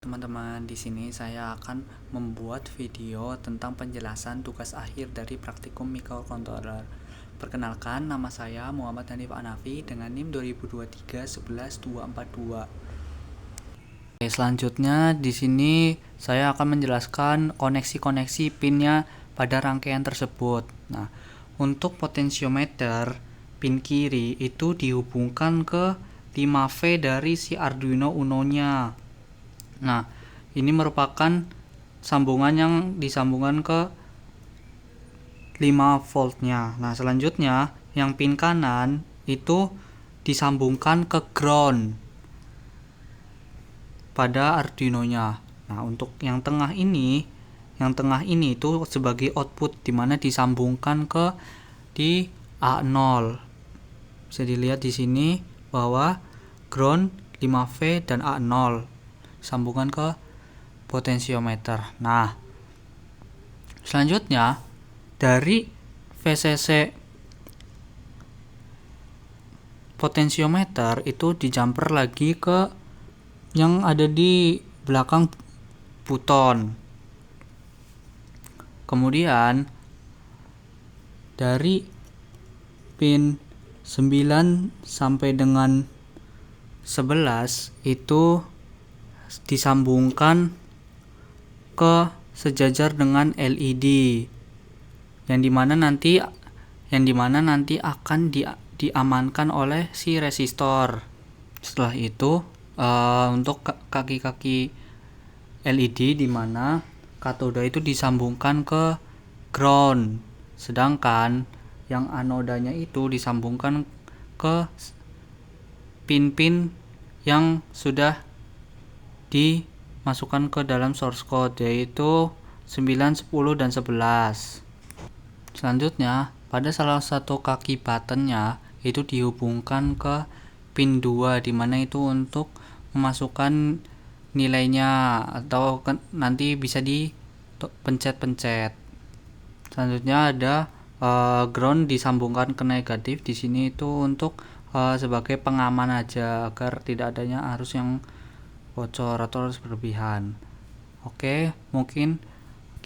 Teman-teman, di sini saya akan membuat video tentang penjelasan tugas akhir dari praktikum microcontroller. Perkenalkan, nama saya Muhammad Hanif Anafi dengan NIM 2023 11242. Oke, selanjutnya di sini saya akan menjelaskan koneksi-koneksi pinnya pada rangkaian tersebut. Nah, untuk potensiometer pin kiri itu dihubungkan ke 5V dari si Arduino Uno-nya. Nah, ini merupakan sambungan yang disambungkan ke 5 voltnya. Nah, selanjutnya yang pin kanan itu disambungkan ke ground pada Arduino-nya. Nah, untuk yang tengah ini itu sebagai output dimana disambungkan ke di A0. Bisa dilihat di sini bahwa ground 5V dan A0 sambungan ke potensiometer. Nah, selanjutnya dari VCC potensiometer itu dijumper lagi ke yang ada di belakang buton. Kemudian dari pin 9 sampai dengan 11 itu disambungkan ke sejajar dengan LED yang dimana nanti akan diamankan oleh si resistor. Setelah itu untuk kaki-kaki LED dimana katoda itu disambungkan ke ground, sedangkan yang anodanya itu disambungkan ke pin-pin yang sudah dimasukkan ke dalam source code, yaitu 9, 10, dan 11. Selanjutnya, pada salah satu kaki buttonnya itu dihubungkan ke pin 2, dimana itu untuk memasukkan nilainya atau nanti bisa dipencet-pencet. Selanjutnya ada ground disambungkan ke negatif. Di sini itu untuk sebagai pengaman aja agar tidak adanya arus yang bocor atau arus berlebihan. Oke, mungkin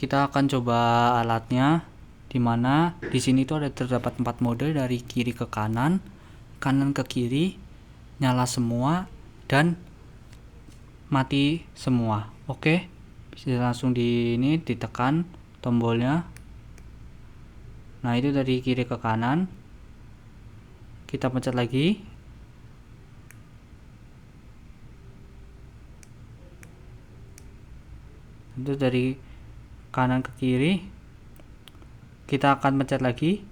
kita akan coba alatnya, dimana di sini tuh terdapat 4 mode dari kiri ke kanan, kanan ke kiri, nyala semua, dan mati semua. Oke, bisa langsung ditekan tombolnya. Nah, itu dari kiri ke kanan. Kita pencet lagi. Itu dari kanan ke kiri. Kita akan pencet lagi.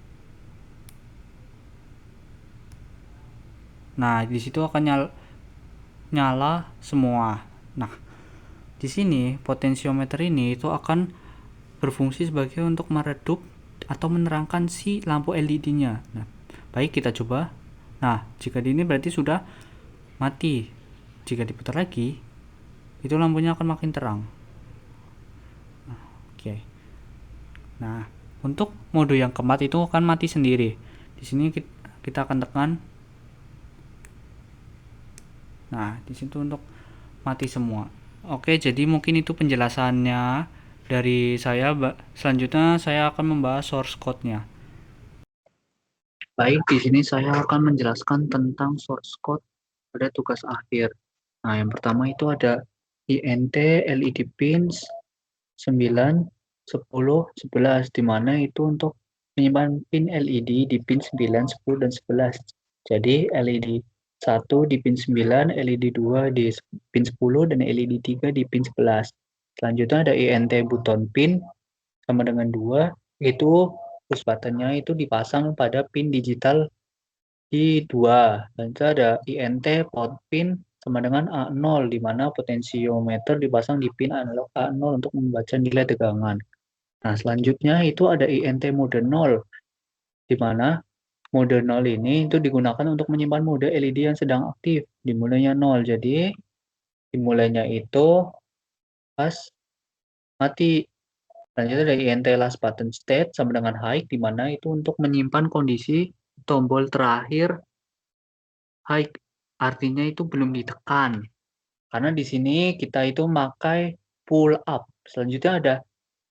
Nah, di situ akan nyala semua. Nah, di sini potensiometer ini itu akan berfungsi sebagai untuk meredup atau menerangkan si lampu LED-nya. Nah, baik, kita coba. Nah, jika ini berarti sudah mati. Jika diputar lagi, itu lampunya akan makin terang. Oke. Nah, untuk mode yang keempat itu akan mati sendiri. Di sini kita akan tekan. Nah, di situ untuk mati semua. Oke, jadi mungkin itu penjelasannya dari saya. Selanjutnya saya akan membahas source code-nya. Baik, di sini saya akan menjelaskan tentang source code pada tugas akhir. Nah, yang pertama itu ada INT LED pins 9, 10, 11, di mana itu untuk menyimpan pin LED di pin 9, 10, dan 11. Jadi LED 1 di pin 9, LED 2 di pin 10, dan LED 3 di pin 11. Selanjutnya ada INT button pin sama dengan 2, itu push buttonnya itu dipasang pada pin digital di 2. Dan itu ada INT port pin sama dengan A0, di mana potensiometer dipasang di pin analog A0 untuk membaca nilai tegangan. Nah, selanjutnya itu ada INT mode 0, di mana mode 0 ini itu digunakan untuk menyimpan mode LED yang sedang aktif, dimulainya 0. Jadi, dimulainya itu pas mati. Selanjutnya ada INT last button state sama dengan high, di mana itu untuk menyimpan kondisi tombol terakhir high, artinya itu belum ditekan. Karena di sini kita itu memakai pull up. Selanjutnya ada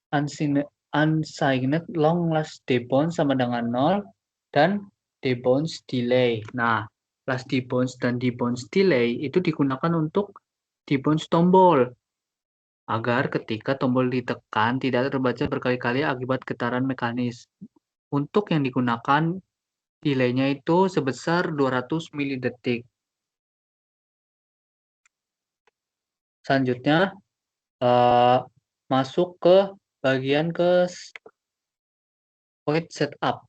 unsigned long last debounce sama dengan 0 dan debounce delay. Nah, last debounce dan debounce delay itu digunakan untuk debounce tombol agar ketika tombol ditekan tidak terbaca berkali-kali akibat getaran mekanis. Untuk yang digunakan delay-nya itu sebesar 200 milidetik. Selanjutnya masuk ke bagian ke point setup.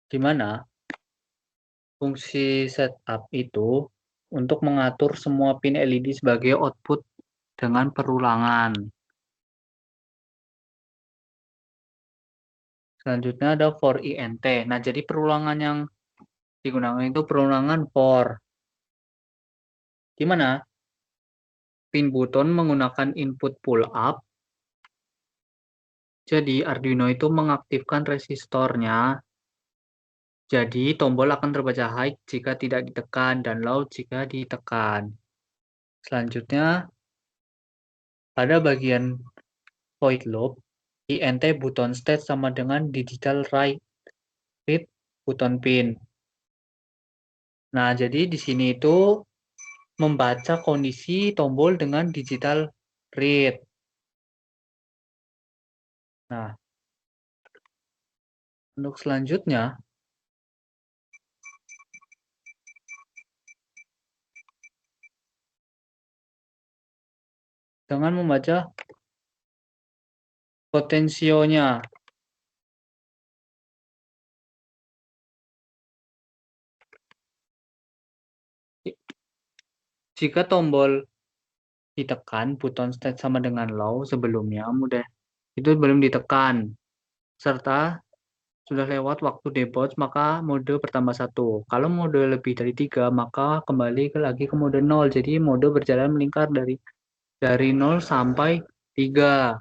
Di mana fungsi setup itu untuk mengatur semua pin LED sebagai output dengan perulangan. Selanjutnya ada for INT. Nah, jadi perulangan yang digunakan itu perulangan for. Di mana pin button menggunakan input pull up. Jadi Arduino itu mengaktifkan resistornya. Jadi tombol akan terbaca high jika tidak ditekan dan low jika ditekan. Selanjutnya pada bagian void loop, INT button state sama dengan digital read button pin. Nah, jadi di sini itu membaca kondisi tombol dengan digital read. Nah, untuk selanjutnya, dengan membaca potensionya. Jika tombol ditekan, button state sama dengan low sebelumnya itu belum ditekan, serta sudah lewat waktu debounce, maka mode bertambah 1. Kalau mode lebih dari 3, maka kembali lagi ke mode 0. Jadi mode berjalan melingkar dari 0 sampai 3.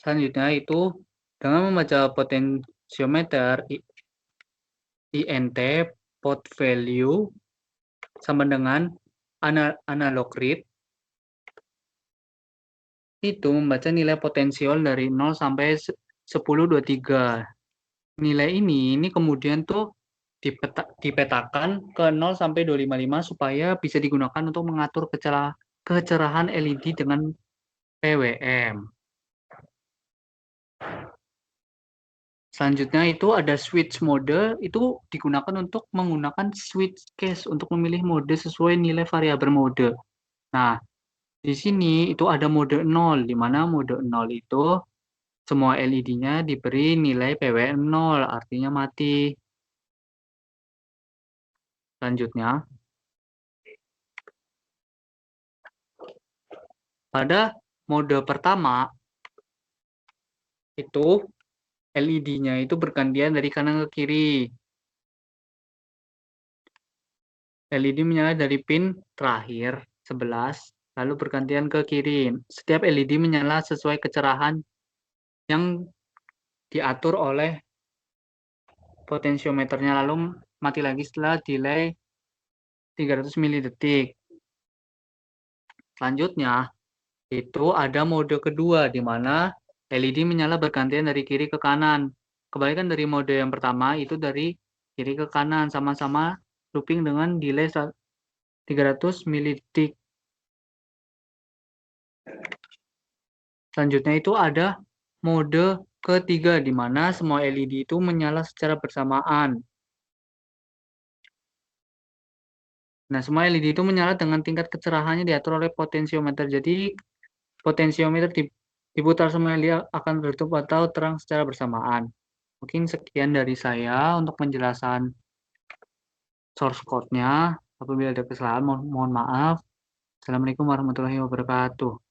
Selanjutnya itu dengan membaca potensiometer INT pot value sama dengan analog read itu membaca nilai potensial dari 0 sampai 1023. Nilai ini kemudian tuh dipetakan ke 0 sampai 255 supaya bisa digunakan untuk mengatur kecerahan LED dengan PWM. Selanjutnya itu ada switch mode, itu digunakan untuk menggunakan switch case untuk memilih mode sesuai nilai variabel mode. Nah, di sini itu ada mode 0, di mana mode 0 itu semua LED-nya diberi nilai PWM 0, artinya mati. Selanjutnya, pada mode pertama, itu LED-nya itu bergantian dari kanan ke kiri. LED menyala dari pin terakhir 11, lalu bergantian ke kiri. Setiap LED menyala sesuai kecerahan yang diatur oleh potensiometernya, lalu mati lagi setelah delay 300 milidetik. Selanjutnya, itu ada mode kedua, di mana LED menyala bergantian dari kiri ke kanan. Kebalikan dari mode yang pertama, itu dari kiri ke kanan, sama-sama looping dengan delay 300 milidetik. Selanjutnya itu ada mode ketiga, di mana semua LED itu menyala secara bersamaan. Nah, semua LED itu menyala dengan tingkat kecerahannya diatur oleh potensiometer. Jadi, potensiometer diputar semua LED akan redup atau terang secara bersamaan. Mungkin sekian dari saya untuk penjelasan source code-nya. Apabila ada kesalahan, mohon maaf. Assalamualaikum warahmatullahi wabarakatuh.